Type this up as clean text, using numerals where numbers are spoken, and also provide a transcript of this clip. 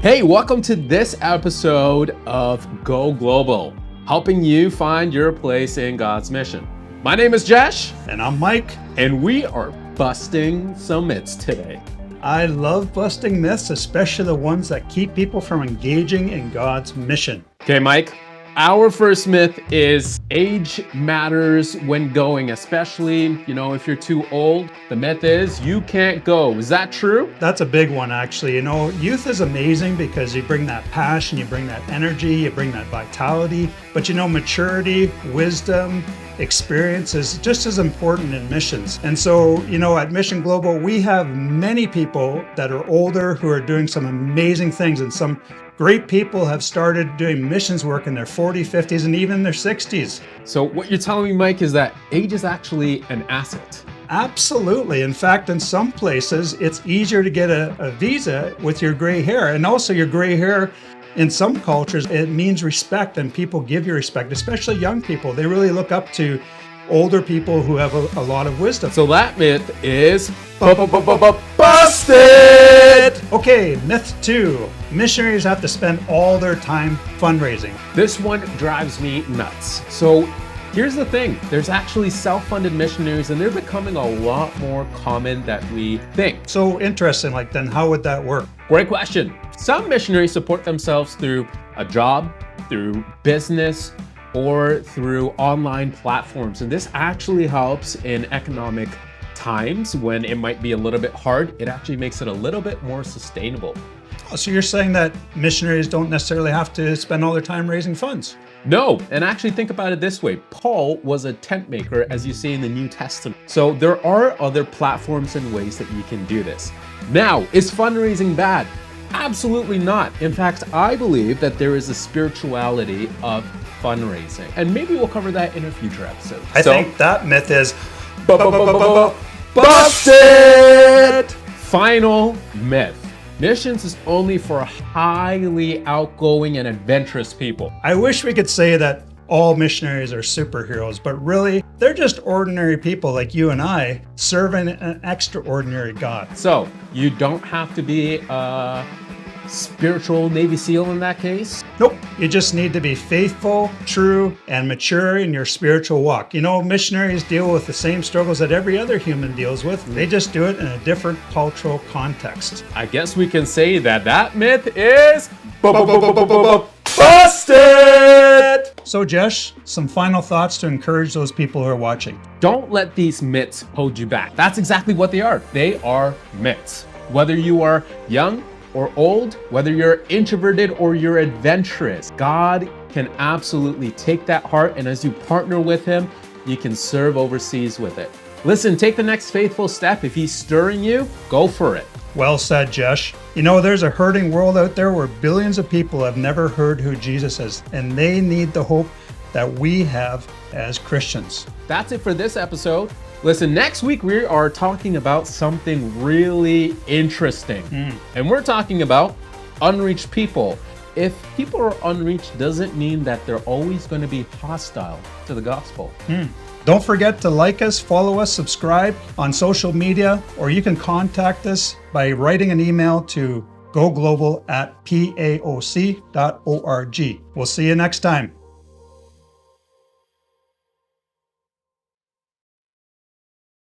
Hey, welcome to this episode of Go Global, helping you find your place in God's mission. My name is Jesh. And I'm Mike. And we are busting some myths today. I love busting myths, especially the ones that keep people from engaging in God's mission. Okay, Mike, our first myth is age matters when going, especially, if you're too old. The myth is you can't go. Is that true? That's a big one, actually. Youth is amazing because you bring that passion, you bring that energy, you bring that vitality. But maturity, wisdom, experience is just as important in missions. And so, at Mission Global, we have many people that are older who are doing some amazing things, and some great people have started doing missions work in their 40s, 50s, and even their 60s. So what you're telling me, Mike, is that age is actually an asset. Absolutely. In fact, in some places, it's easier to get a visa with your gray hair. And also your gray hair, in some cultures, it means respect, and people give you respect, especially young people. They really look up to older people who have a lot of wisdom. So that myth is busted! Okay, myth 2. Missionaries have to spend all their time fundraising. This one drives me nuts. So here's the thing. There's actually self-funded missionaries, and they're becoming a lot more common than we think. So interesting, then how would that work? Great question. Some missionaries support themselves through a job, through business, or through online platforms. And this actually helps in economic times when it might be a little bit hard. It actually makes it a little bit more sustainable. So you're saying that missionaries don't necessarily have to spend all their time raising funds? No, and actually think about it this way. Paul was a tent maker, as you see in the New Testament. So there are other platforms and ways that you can do this. Now, is fundraising bad? Absolutely not. In fact, I believe that there is a spirituality of fundraising, and maybe we'll cover that in a future episode. I think that myth is busted! Final myth. Missions is only for highly outgoing and adventurous people. I wish we could say that all missionaries are superheroes, but really, they're just ordinary people like you and I serving an extraordinary God. So you don't have to be a spiritual Navy SEAL in that case? Nope. You just need to be faithful, true, and mature in your spiritual walk. Missionaries deal with the same struggles that every other human deals with. They just do it in a different cultural context. I guess we can say that myth is busted! So, Jesh, some final thoughts to encourage those people who are watching. Don't let these myths hold you back. That's exactly what they are. They are myths. Whether you are young or old, whether you're introverted or you're adventurous, God can absolutely take that heart, and as you partner with Him, you can serve overseas with it. Listen, take the next faithful step. If He's stirring you, go for it. Well said, Jesh. There's a hurting world out there where billions of people have never heard who Jesus is, and they need the hope that we have as Christians. That's it for this episode. Listen, next week we are talking about something really interesting. And we're talking about unreached people. If people are unreached, doesn't mean that they're always going to be hostile to the gospel. Don't forget to like us, follow us, subscribe on social media, or you can contact us by writing an email to goglobal@paoc.org. We'll see you next time.